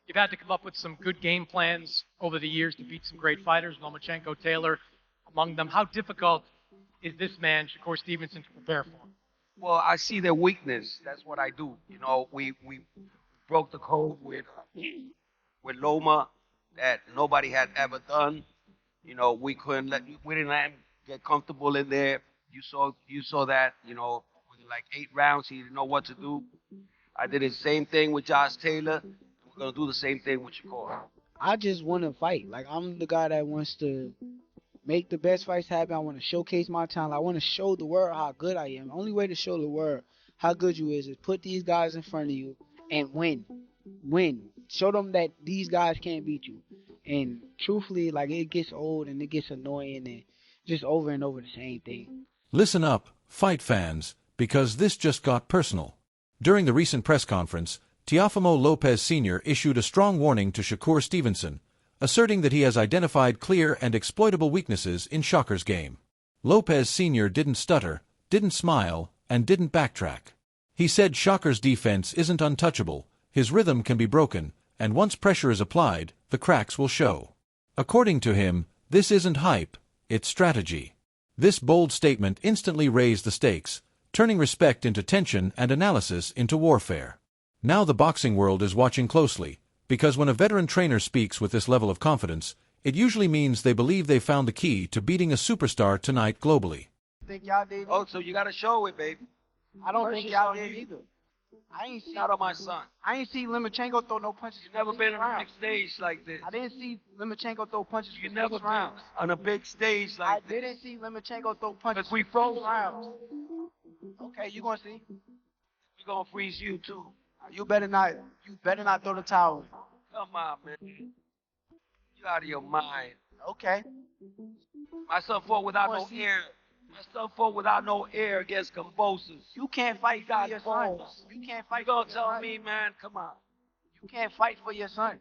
You've had to come up with some good game plans over the years to beat some great fighters, Lomachenko, Taylor, among them. How difficult is this man, Shakur Stevenson, to prepare for? Well, I see their weakness. That's what I do. We broke the code with Loma that nobody had ever done. We didn't let him get comfortable in there. You saw that. Within like 8 rounds, he didn't know what to do. I did the same thing with Josh Taylor. We're gonna do the same thing with Shakur. I just want to fight. Like, I'm the guy that wants to make the best fights happen. I want to showcase my talent. I want to show the world how good I am. The only way to show the world how good you is put these guys in front of you and win. Win. Show them that these guys can't beat you. And truthfully, like, it gets old and it gets annoying and just over and over the same thing. Listen up, fight fans, because this just got personal. During the recent press conference, Teofimo Lopez Sr. issued a strong warning to Shakur Stevenson, asserting that he has identified clear and exploitable weaknesses in Shakur's game. Lopez Sr. didn't stutter, didn't smile, and didn't backtrack. He said Shakur's defense isn't untouchable, his rhythm can be broken, and once pressure is applied, the cracks will show. According to him, this isn't hype, it's strategy. This bold statement instantly raised the stakes, turning respect into tension and analysis into warfare. Now the boxing world is watching closely, because when a veteran trainer speaks with this level of confidence, it usually means they believe they found the key to beating a superstar tonight globally. Think y'all did? Oh, so you gotta show it, baby. I don't think y'all did either. I ain't see. Not on my son. I ain't see Lomachenko throw no punches. You never been on a big stage like this. I didn't see Lomachenko throw punches. You for never 6 been rounds. on a big stage I like this. didn't see Lomachenko throw punches. Because we for froze 6 rounds. Okay, you gonna see? We gonna freeze you too. You better not. You better not throw the towel. Come on, man. You out of your mind. Okay. My son fought without no see? air. My son fought without no air against convulsors. You can't fight for got your son. balls. You can't fight You for gonna your tell son. me, man? Come on. You can't fight for your son.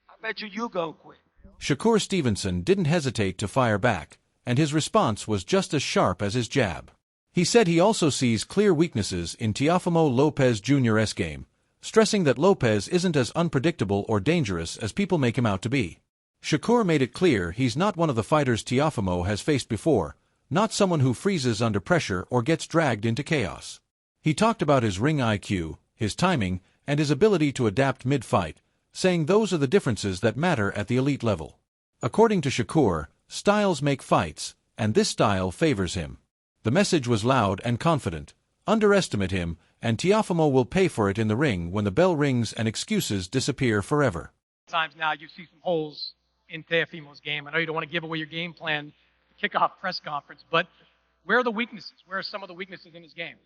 I bet you gonna quit. Shakur Stevenson didn't hesitate to fire back, and his response was just as sharp as his jab. He said he also sees clear weaknesses in Teofimo Lopez Jr.'s game, stressing that Lopez isn't as unpredictable or dangerous as people make him out to be. Shakur made it clear he's not one of the fighters Teofimo has faced before, not someone who freezes under pressure or gets dragged into chaos. He talked about his ring IQ, his timing, and his ability to adapt mid-fight, saying those are the differences that matter at the elite level. According to Shakur, styles make fights, and this style favors him. The message was loud and confident. Underestimate him, and Teofimo will pay for it in the ring when the bell rings and excuses disappear forever. Times now you see some holes in Teofimo's game. I know you don't want to give away your game plan, kickoff press conference, but where are the weaknesses? Where are some of the weaknesses in his game?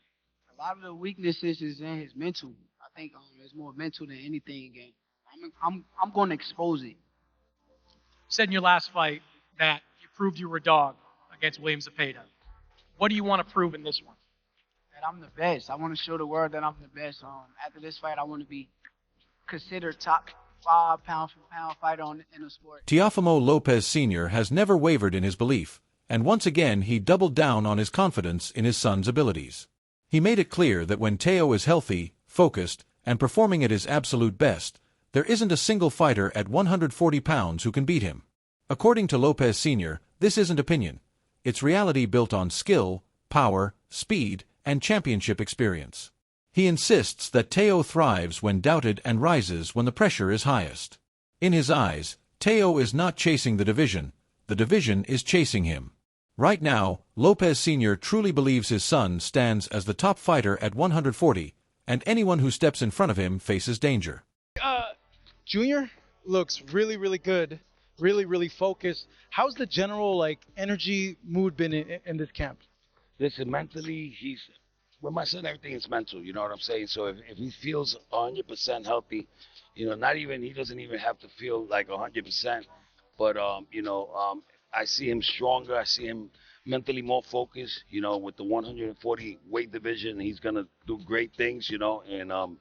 A lot of the weaknesses is in his mental. I think it's more mental than anything in game. I'm going to expose it. You said in your last fight that you proved you were a dog against William Zepeda. What do you want to prove in this one? That I'm the best. I want to show the world that I'm the best. After this fight, I want to be considered top 5 pound-for-pound fighter in the sport. Teofimo Lopez Sr. has never wavered in his belief, and once again he doubled down on his confidence in his son's abilities. He made it clear that when Teo is healthy, focused, and performing at his absolute best, there isn't a single fighter at 140 pounds who can beat him. According to Lopez Sr., this isn't opinion. It's reality built on skill, power, speed, and championship experience. He insists that Teo thrives when doubted and rises when the pressure is highest. In his eyes, Teo is not chasing the division is chasing him. Right now, Lopez Sr. truly believes his son stands as the top fighter at 140, and anyone who steps in front of him faces danger. Junior looks really, really good, really, really focused. How's the general energy mood been in this camp? Listen, mentally, with my son, everything is mental, you know what I'm saying? So if he feels 100% healthy, he doesn't even have to feel like 100%, but, I see him stronger. I see him mentally more focused, with the 140 weight division. He's going to do great things, and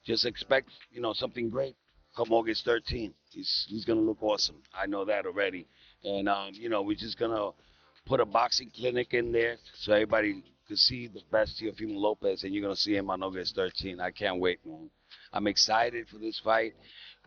just expect, something great come August 13th. He's going to look awesome. I know that already. And, we're just going to put a boxing clinic in there so everybody can see the best Teofimo Lopez, and you're going to see him on August 13th. I can't wait, man. I'm excited for this fight,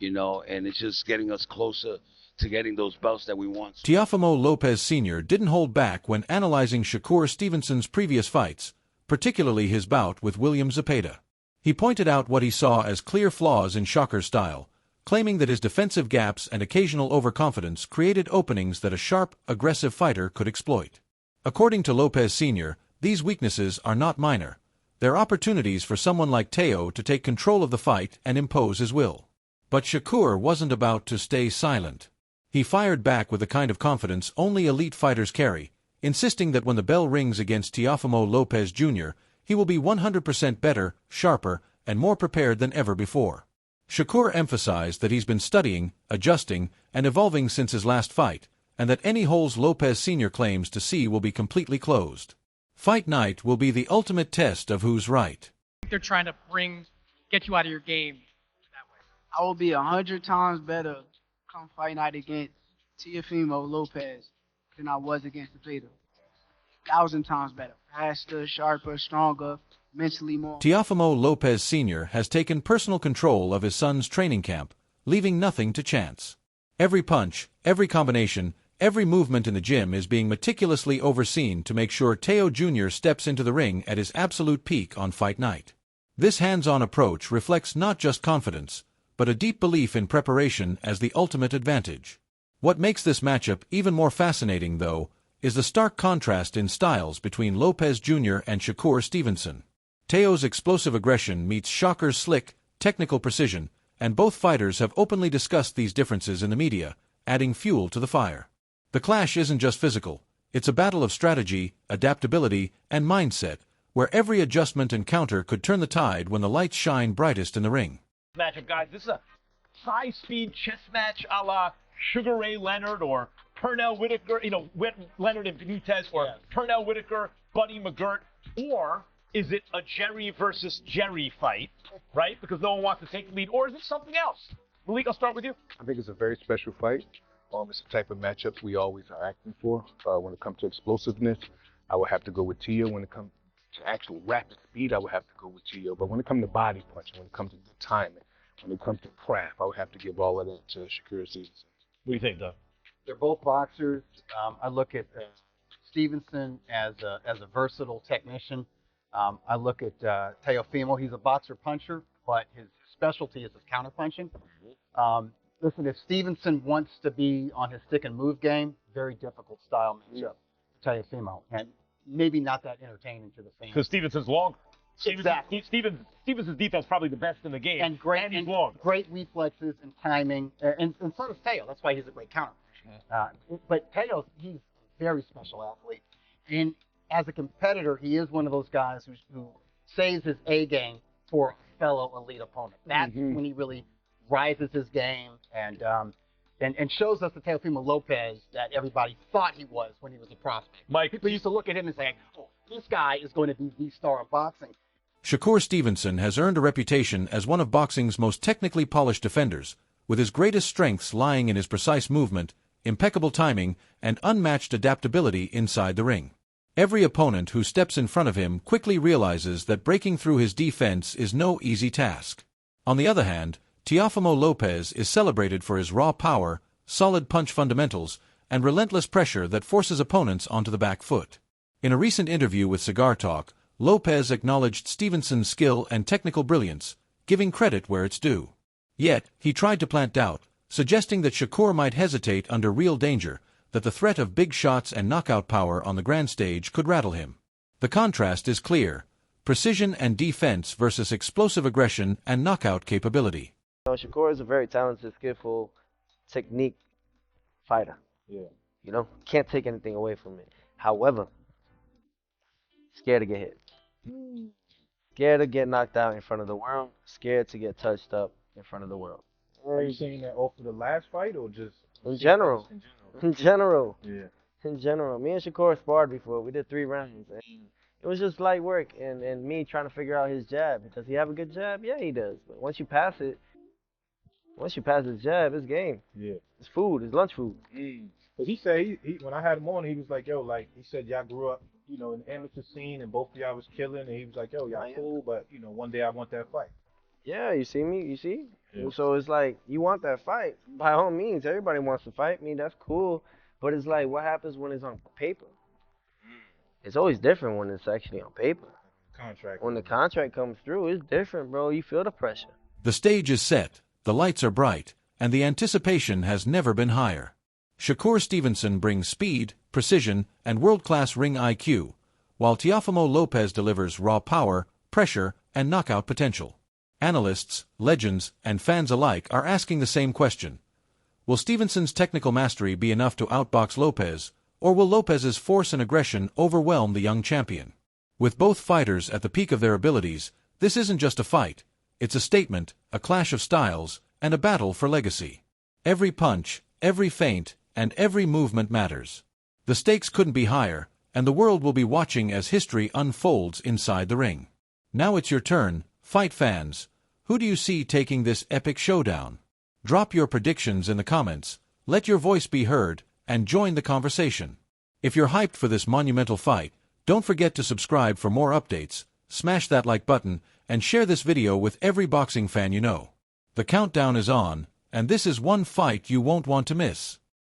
and it's just getting us closer to getting those belts that we want. Teofimo Lopez Sr. didn't hold back when analyzing Shakur Stevenson's previous fights, particularly his bout with William Zepeda. He pointed out what he saw as clear flaws in Shakur's style, claiming that his defensive gaps and occasional overconfidence created openings that a sharp, aggressive fighter could exploit. According to Lopez Sr., these weaknesses are not minor. They're opportunities for someone like Teo to take control of the fight and impose his will. But Shakur wasn't about to stay silent. He fired back with the kind of confidence only elite fighters carry, insisting that when the bell rings against Teofimo Lopez Jr., he will be 100% better, sharper, and more prepared than ever before. Shakur emphasized that he's been studying, adjusting, and evolving since his last fight, and that any holes Lopez Sr. claims to see will be completely closed. Fight night will be the ultimate test of who's right. They're trying to get you out of your game that way. I will be 100 times better come fight night against Teofimo Lopez than I was against Zepeda. 1,000 times better. Faster, sharper, stronger, mentally more. Teofimo Lopez Sr. has taken personal control of his son's training camp, leaving nothing to chance. Every punch, every combination, every movement in the gym is being meticulously overseen to make sure Teo Jr. steps into the ring at his absolute peak on fight night. This hands-on approach reflects not just confidence, but a deep belief in preparation as the ultimate advantage. What makes this matchup even more fascinating, though, is the stark contrast in styles between Lopez Jr. and Shakur Stevenson. Teo's explosive aggression meets Shakur's slick, technical precision, and both fighters have openly discussed these differences in the media, adding fuel to the fire. The clash isn't just physical, it's a battle of strategy, adaptability, and mindset, where every adjustment and counter could turn the tide when the lights shine brightest in the ring. Matchup, guys. This is a high-speed chess match a la Sugar Ray Leonard or Pernell Whitaker, Leonard and Benitez, or Pernell Whitaker, Buddy McGirt, or is it a Jerry versus Jerry fight, right? Because no one wants to take the lead, or is it something else? Malik, I'll start with you. I think it's a very special fight. It's the type of matchups we always are acting for. When it comes to explosiveness, I would have to go with Teo. When it comes to actual rapid speed, I would have to go with Teo. But when it comes to body punching, when it comes to good timing, when it comes to craft, I would have to give all of that to Shakur Stevenson. What do you think, Doug? They're both boxers. I look at Stevenson as a versatile technician. I look at Teofimo. He's a boxer puncher, but his specialty is his counter punching. Listen, if Stevenson wants to be on his stick and move game, very difficult style matchup for Teofimo, and maybe not that entertaining to the fans. Because Stevenson's long. Exactly. Stevenson's defense probably the best in the game, and he's long. Great reflexes and timing, and so does Teo. That's why he's a great counter. But Teo, he's a very special athlete, and as a competitor, he is one of those guys who saves his A game for a fellow elite opponent. That's when he really rises his game and shows us the Teofimo Lopez that everybody thought he was when he was a prospect. Mike, people used to look at him and say, "Oh, this guy is going to be the star of boxing." Shakur Stevenson has earned a reputation as one of boxing's most technically polished defenders, with his greatest strengths lying in his precise movement, impeccable timing, and unmatched adaptability inside the ring. Every opponent who steps in front of him quickly realizes that breaking through his defense is no easy task. On the other hand, Teofimo Lopez is celebrated for his raw power, solid punch fundamentals, and relentless pressure that forces opponents onto the back foot. In a recent interview with Cigar Talk, Lopez acknowledged Stevenson's skill and technical brilliance, giving credit where it's due. Yet, he tried to plant doubt, suggesting that Shakur might hesitate under real danger, that the threat of big shots and knockout power on the grand stage could rattle him. The contrast is clear: precision and defense versus explosive aggression and knockout capability. Shakur is a very talented, skillful, technique fighter. Yeah. Can't take anything away from it. However, scared to get hit. Scared to get knocked out in front of the world. Scared to get touched up in front of the world. Are you saying that off of the last fight or just in general? In general. Yeah. In general. Me and Shakur sparred before. We did 3 rounds. And it was just light work and me trying to figure out his jab. Does he have a good jab? Yeah, he does. But once you pass his jab, it's game. Yeah. It's food. It's lunch food. Because he said, he when I had him on, he was like, he said, y'all grew up, in the amateur scene, and both of y'all was killing, and he was like, y'all cool, but, one day I want that fight. Yeah, you see me? You see? Yeah. So it's like, you want that fight. By all means, everybody wants to fight me. That's cool. But it's like, what happens when it's on paper? It's always different when it's actually on paper. Contract. When the contract comes through, it's different, bro. You feel the pressure. The stage is set, the lights are bright, and the anticipation has never been higher. Shakur Stevenson brings speed, precision, and world-class ring IQ, while Teofimo Lopez delivers raw power, pressure, and knockout potential. Analysts, legends, and fans alike are asking the same question. Will Stevenson's technical mastery be enough to outbox Lopez, or will Lopez's force and aggression overwhelm the young champion? With both fighters at the peak of their abilities, this isn't just a fight. It's a statement, a clash of styles, and a battle for legacy. Every punch, every feint, and every movement matters. The stakes couldn't be higher, and the world will be watching as history unfolds inside the ring. Now it's your turn, fight fans. Who do you see taking this epic showdown? Drop your predictions in the comments, let your voice be heard, and join the conversation. If you're hyped for this monumental fight, don't forget to subscribe for more updates, smash that like button, and share this video with every boxing fan you know. The countdown is on, and this is one fight you won't want to miss.